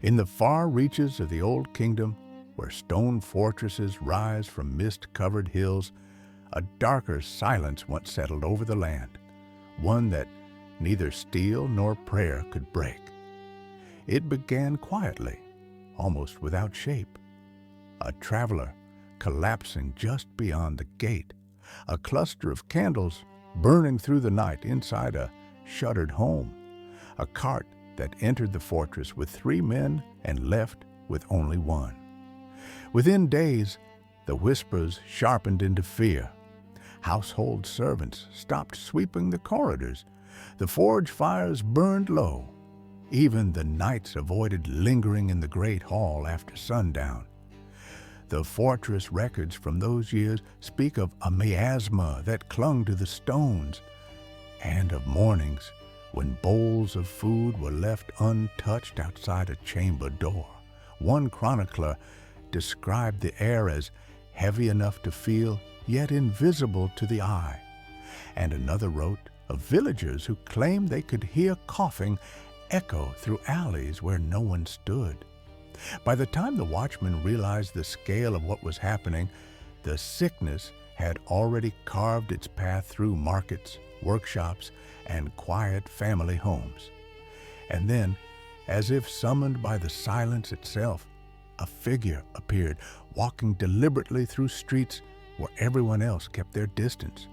In the far reaches of the Old Kingdom, where stone fortresses rise from mist-covered hills, a darker silence once settled over the land, one that neither steel nor prayer could break. It began quietly, almost without shape. A traveler collapsing just beyond the gate, a cluster of candles burning through the night inside a shuttered home, a cart that entered the fortress with 3 men and left with only 1. Within days, the whispers sharpened into fear. Household servants stopped sweeping the corridors. The forge fires burned low. Even the knights avoided lingering in the great hall after sundown. The fortress records from those years speak of a miasma that clung to the stones, and of mornings when bowls of food were left untouched outside a chamber door. One chronicler described the air as heavy enough to feel, yet invisible to the eye. And another wrote of villagers who claimed they could hear coughing echo through alleys where no one stood. By the time the watchman realized the scale of what was happening, the sickness had already carved its path through markets, workshops, and quiet family homes. And then, as if summoned by the silence itself, a figure appeared, walking deliberately through streets where everyone else kept their distance.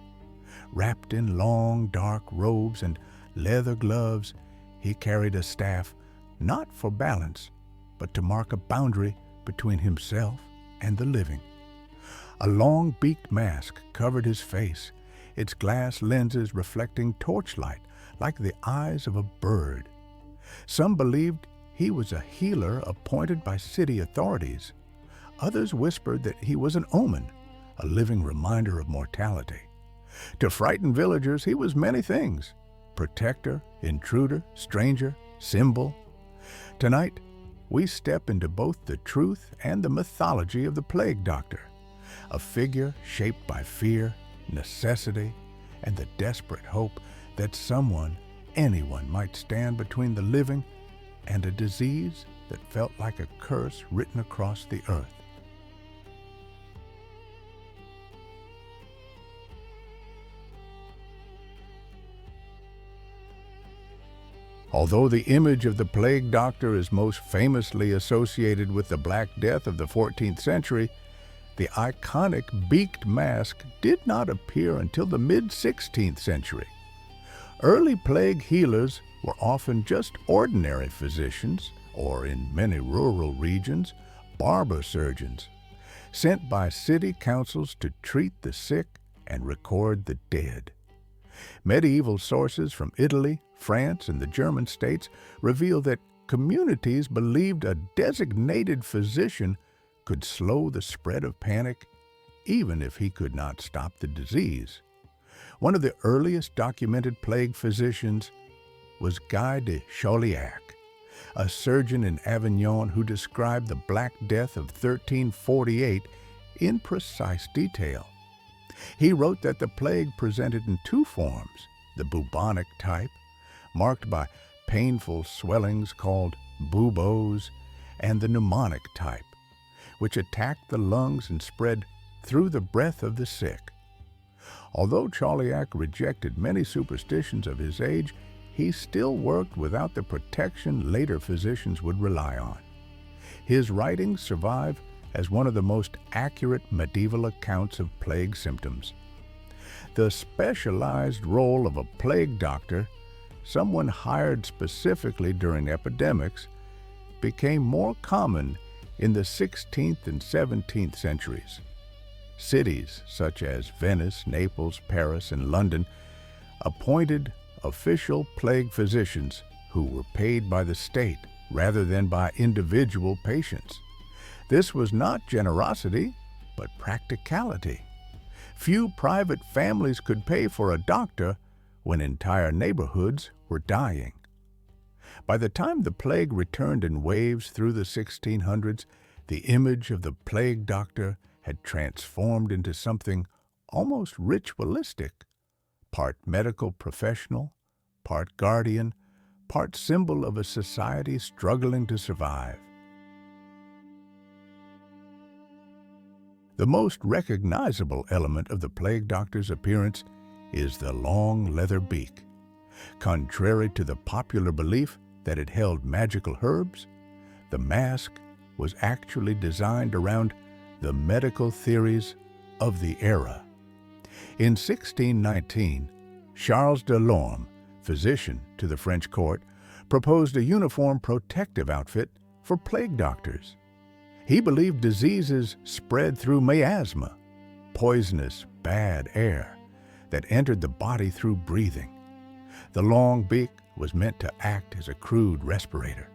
Wrapped in long, dark robes and leather gloves, he carried a staff, not for balance, but to mark a boundary between himself and the living. A long beaked mask covered his face, its glass lenses reflecting torchlight like the eyes of a bird. Some believed he was a healer appointed by city authorities. Others whispered that he was an omen, a living reminder of mortality. To frighten villagers, he was many things: protector, intruder, stranger, symbol. Tonight, we step into both the truth and the mythology of the plague doctor, a figure shaped by fear, necessity, and the desperate hope that someone, anyone, might stand between the living and a disease that felt like a curse written across the earth. Although the image of the plague doctor is most famously associated with the Black Death of the 14th century, the iconic beaked mask did not appear until the mid-16th century. Early plague healers were often just ordinary physicians, or in many rural regions, barber surgeons, sent by city councils to treat the sick and record the dead. Medieval sources from Italy, France, and the German states reveal that communities believed a designated physician could slow the spread of panic, even if he could not stop the disease. One of the earliest documented plague physicians was Guy de Chauliac, a surgeon in Avignon who described the Black Death of 1348 in precise detail. He wrote that the plague presented in 2 forms: the bubonic type, marked by painful swellings called buboes, and the pneumonic type, which attacked the lungs and spread through the breath of the sick. Although Chauliac rejected many superstitions of his age, he still worked without the protection later physicians would rely on. His writings survive as one of the most accurate medieval accounts of plague symptoms. The specialized role of a plague doctor, someone hired specifically during epidemics, became more common in the 16th and 17th centuries. Cities such as Venice, Naples, Paris, and London appointed official plague physicians who were paid by the state rather than by individual patients. This was not generosity, but practicality. Few private families could pay for a doctor when entire neighborhoods were dying. By the time the plague returned in waves through the 1600s, the image of the plague doctor had transformed into something almost ritualistic, part medical professional, part guardian, part symbol of a society struggling to survive. The most recognizable element of the plague doctor's appearance is the long leather beak. Contrary to the popular belief that it held magical herbs, the mask was actually designed around the medical theories of the era. In 1619, Charles de Lorme, physician to the French court, proposed a uniform protective outfit for plague doctors. He believed diseases spread through miasma, poisonous, bad air that entered the body through breathing. The long beak was meant to act as a crude respirator.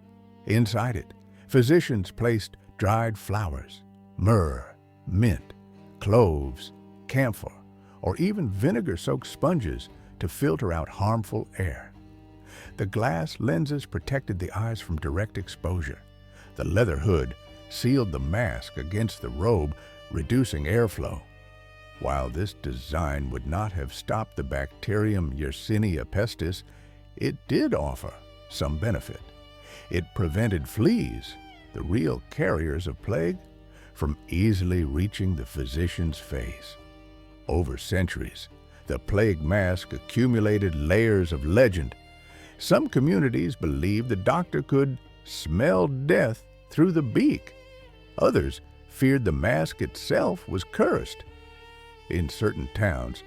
Inside it, physicians placed dried flowers, myrrh, mint, cloves, camphor, or even vinegar-soaked sponges to filter out harmful air. The glass lenses protected the eyes from direct exposure. The leather hood sealed the mask against the robe, reducing airflow. While this design would not have stopped the bacterium Yersinia pestis, it did offer some benefit. It prevented fleas, the real carriers of plague, from easily reaching the physician's face. Over centuries, the plague mask accumulated layers of legend. Some communities believed the doctor could smell death through the beak. Others feared the mask itself was cursed. In certain towns,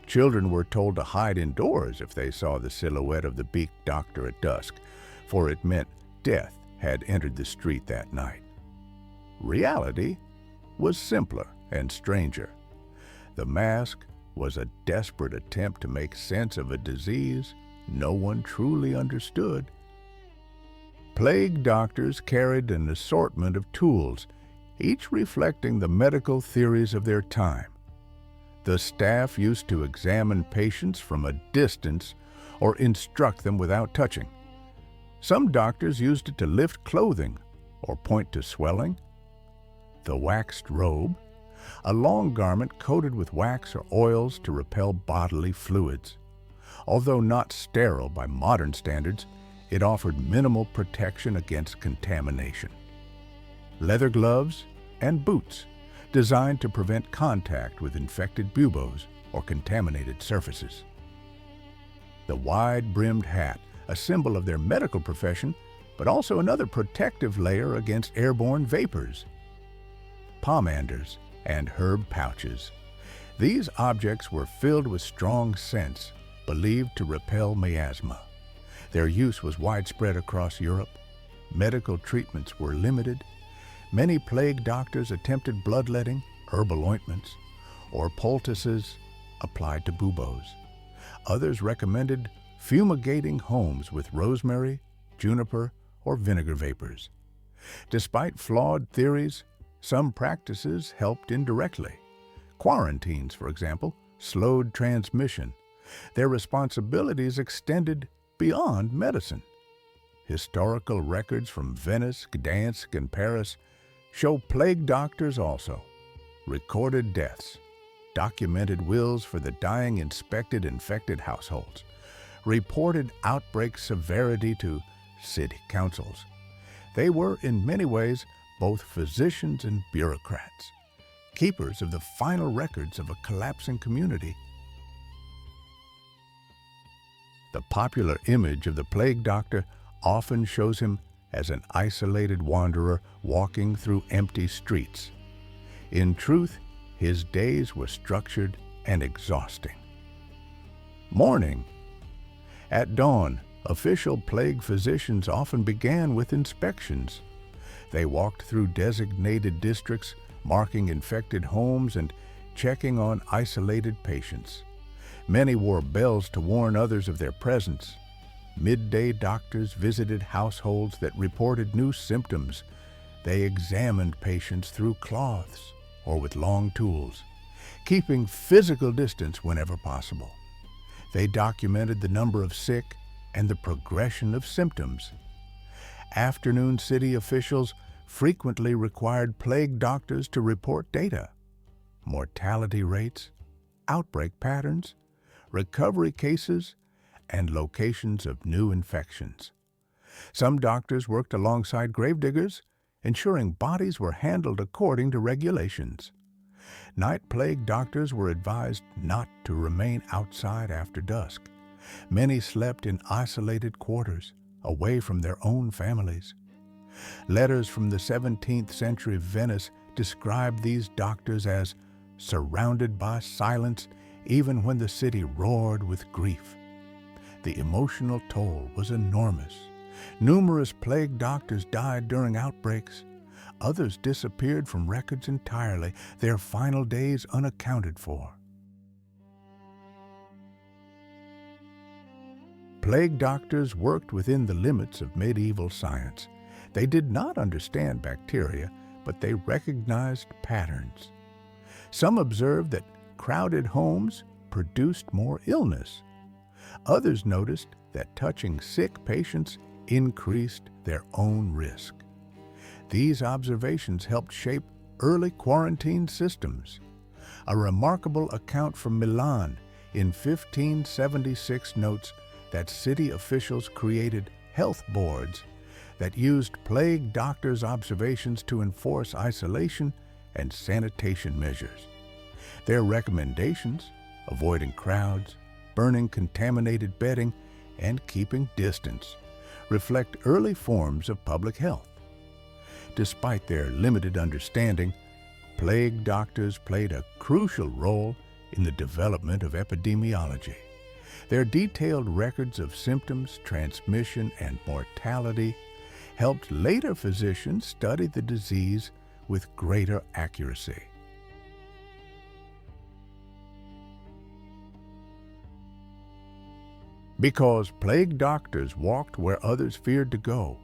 children were told to hide indoors if they saw the silhouette of the beaked doctor at dusk, for it meant death had entered the street that night. Reality was simpler and stranger. The mask was a desperate attempt to make sense of a disease no one truly understood. Plague doctors carried an assortment of tools, each reflecting the medical theories of their time. The staff used to examine patients from a distance or instruct them without touching. Some doctors used it to lift clothing or point to swelling. The waxed robe, a long garment coated with wax or oils to repel bodily fluids. Although not sterile by modern standards, it offered minimal protection against contamination. Leather gloves and boots, designed to prevent contact with infected buboes or contaminated surfaces. The wide-brimmed hat, a symbol of their medical profession, but also another protective layer against airborne vapors. Pomanders and herb pouches. These objects were filled with strong scents, believed to repel miasma. Their use was widespread across Europe. Medical treatments were limited. Many plague doctors attempted bloodletting, herbal ointments, or poultices applied to buboes. Others recommended fumigating homes with rosemary, juniper, or vinegar vapors. Despite flawed theories, some practices helped indirectly. Quarantines, for example, slowed transmission. Their responsibilities extended beyond medicine. Historical records from Venice, Gdansk, and Paris show plague doctors also recorded deaths, documented wills for the dying, inspected infected households, reported outbreak severity to city councils. They were, in many ways, both physicians and bureaucrats, keepers of the final records of a collapsing community. The popular image of the plague doctor often shows him as an isolated wanderer walking through empty streets. In truth, his days were structured and exhausting. Morning. At dawn, official plague physicians often began with inspections. They walked through designated districts, marking infected homes and checking on isolated patients. Many wore bells to warn others of their presence. Midday doctors visited households that reported new symptoms. They examined patients through cloths or with long tools, keeping physical distance whenever possible. They documented the number of sick and the progression of symptoms. Afternoon city officials frequently required plague doctors to report data, mortality rates, outbreak patterns, recovery cases, and locations of new infections. Some doctors worked alongside gravediggers, ensuring bodies were handled according to regulations. Night plague doctors were advised not to remain outside after dusk. Many slept in isolated quarters, away from their own families. Letters from the 17th century Venice described these doctors as surrounded by silence even when the city roared with grief. The emotional toll was enormous. Numerous plague doctors died during outbreaks. Others disappeared from records entirely, their final days unaccounted for. Plague doctors worked within the limits of medieval science. They did not understand bacteria, but they recognized patterns. Some observed that crowded homes produced more illness. Others noticed that touching sick patients increased their own risk. These observations helped shape early quarantine systems. A remarkable account from Milan in 1576 notes that city officials created health boards that used plague doctors' observations to enforce isolation and sanitation measures. Their recommendations, avoiding crowds, burning contaminated bedding, and keeping distance, reflect early forms of public health. Despite their limited understanding, plague doctors played a crucial role in the development of epidemiology. Their detailed records of symptoms, transmission, and mortality helped later physicians study the disease with greater accuracy. Because plague doctors walked where others feared to go,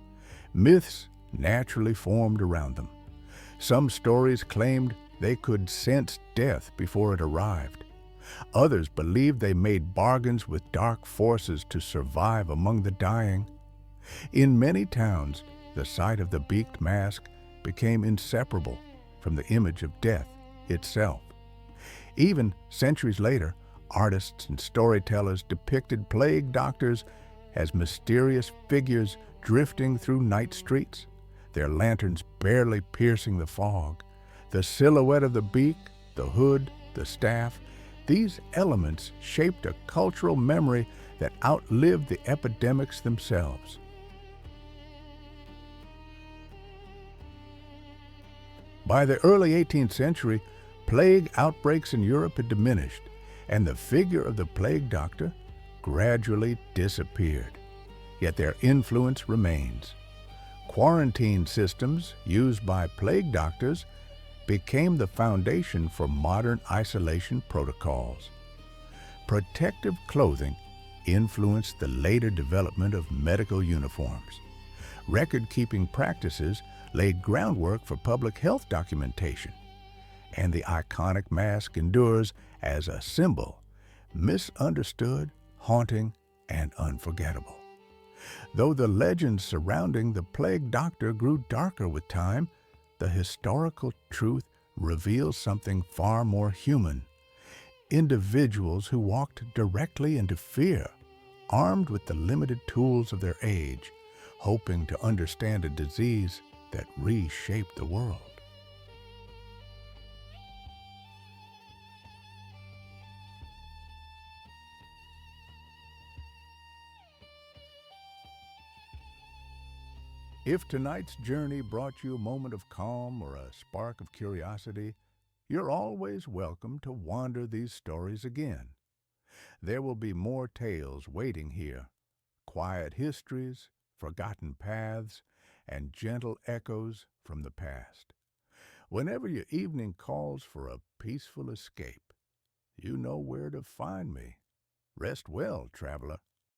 myths naturally formed around them. Some stories claimed they could sense death before it arrived. Others believed they made bargains with dark forces to survive among the dying. In many towns, the sight of the beaked mask became inseparable from the image of death itself. Even centuries later, artists and storytellers depicted plague doctors as mysterious figures drifting through night streets, their lanterns barely piercing the fog. The silhouette of the beak, the hood, the staff, these elements shaped a cultural memory that outlived the epidemics themselves. By the early 18th century, plague outbreaks in Europe had diminished, and the figure of the plague doctor gradually disappeared. Yet their influence remains. Quarantine systems used by plague doctors became the foundation for modern isolation protocols. Protective clothing influenced the later development of medical uniforms. Record-keeping practices laid groundwork for public health documentation, and the iconic mask endures as a symbol, misunderstood, haunting, and unforgettable. Though the legends surrounding the plague doctor grew darker with time, the historical truth reveals something far more human. Individuals who walked directly into fear, armed with the limited tools of their age, hoping to understand a disease that reshaped the world. If tonight's journey brought you a moment of calm or a spark of curiosity, you're always welcome to wander these stories again. There will be more tales waiting here, quiet histories, forgotten paths, and gentle echoes from the past. Whenever your evening calls for a peaceful escape, you know where to find me. Rest well, traveler.